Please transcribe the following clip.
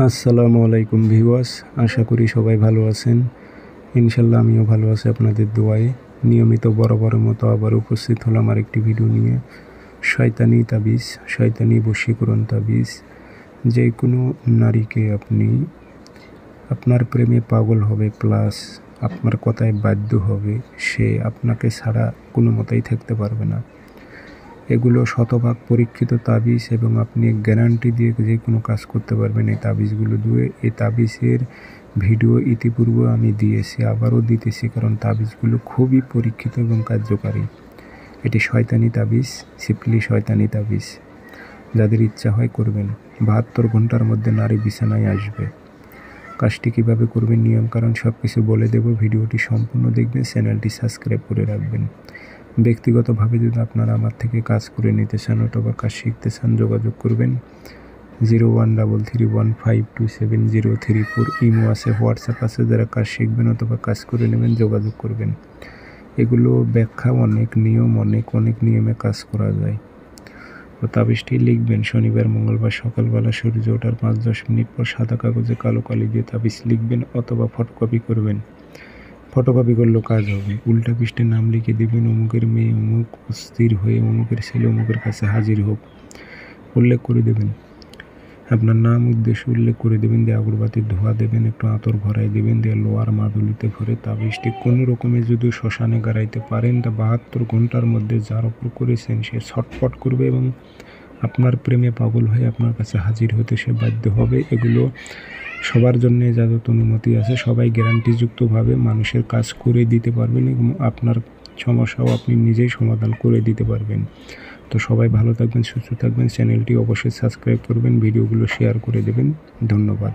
আসসালামু আলাইকুম ভিউয়ার্স, আশা করি সবাই ভালো আছেন। ইনশাল্লাহ আমিও ভালো আছি আপনাদের দোয়ায়। নিয়মিত বরাবরের মতো আবার উপস্থিত হলাম আরেকটি ভিডিও নিয়ে। শয়তানি তাবিজ, শয়তানি বশীকরণ তাবিজ। যে কোনো নারীকে আপনি আপনার প্রেমে পাগল হবে, প্লাস আপনার কথায় বাধ্য হবে, সে আপনাকে ছাড়া কোনো মতেই থাকতে পারবে না। এগুলো শতভাগ পরীক্ষিত তাবিজ এবং আপনি গ্যারান্টি দিয়ে যে কোনো কাজ করতে পারবেন এই তাবিজগুলো দিয়ে। এই তাবিজের ভিডিও ইতিপূর্বে আমি দিয়েছি, আবারও দিতেছি, কারণ তাবিজগুলো খুবই পরীক্ষিত এবং কার্যকারী। এটি শয়তানি তাবিজ, সিম্পলি শয়তানি তাবিজ। যাদের ইচ্ছা হয় করবেন। 72 ঘন্টার মধ্যে নারী বিছানায় আসবে। কাজটি কীভাবে করবেন, নিয়মকানুন সব কিছু বলে দেব। ভিডিওটি সম্পূর্ণ দেখবেন, চ্যানেলটি সাবস্ক্রাইব করে রাখবেন। ব্যক্তিগতভাবে যদি আপনারা আমার থেকে কাজ করে নিতে চান অথবা কাজ শিখতে চান, যোগাযোগ করবেন 013315270034। ইমো আছে, হোয়াটসঅ্যাপ আছে। যারা কাজ শিখবেন অথবা কাজ করে নেবেন যোগাযোগ করবেন। এগুলো ব্যাখ্যা অনেক, নিয়ম অনেক নিয়মে কাজ করা যায়। তো তাবিজটি লিখবেন শনিবার মঙ্গলবার সকালবেলা সূর্য ওঠার 5-10 মিনিট পর সাদা কাগজে কালো কালি দিয়ে তাবিজ লিখবেন অথবা ফটোকপি করবেন। ফটোকপি করলেও কাজ হবে। উল্টা পৃষ্ঠে নাম লিখে দেবেন, অমুকের মেয়ে অমুক অস্থির হয়ে অমুকের ছেলে অমুকের কাছে হাজির হোক, উল্লেখ করে দেবেন। আপনার নাম উদ্দেশ্য উল্লেখ করে দেবেন, দিয়ে আগরবাতির ধোয়া দেবেন, একটু আতর ভরাই দেবেন, দিয়ে লোয়ার মাদুলিতে ভরে তাবিজটি কোনো রকমে যদি শ্মশানে গাড়াইতে পারেন, তা 72 ঘন্টার মধ্যে যার ওপর করেছেন সে ছটফট করবে এবং আপনার প্রেমে পাগল হয়ে আপনার কাছে হাজির হতে সে বাধ্য হবে। এগুলো সবার জন্য এজাজত অনুমতি আছে। সবাই গ্যারান্টিযুক্তভাবে মানুষের কাজ করে দিতে পারবেন এবং আপনার সমস্যাও আপনি নিজেই সমাধান করে দিতে পারবেন। তো সবাই ভালো থাকবেন, সুস্থ থাকবেন। চ্যানেলটি অবশ্যই সাবস্ক্রাইব করবেন, ভিডিওগুলো শেয়ার করে দেবেন। ধন্যবাদ।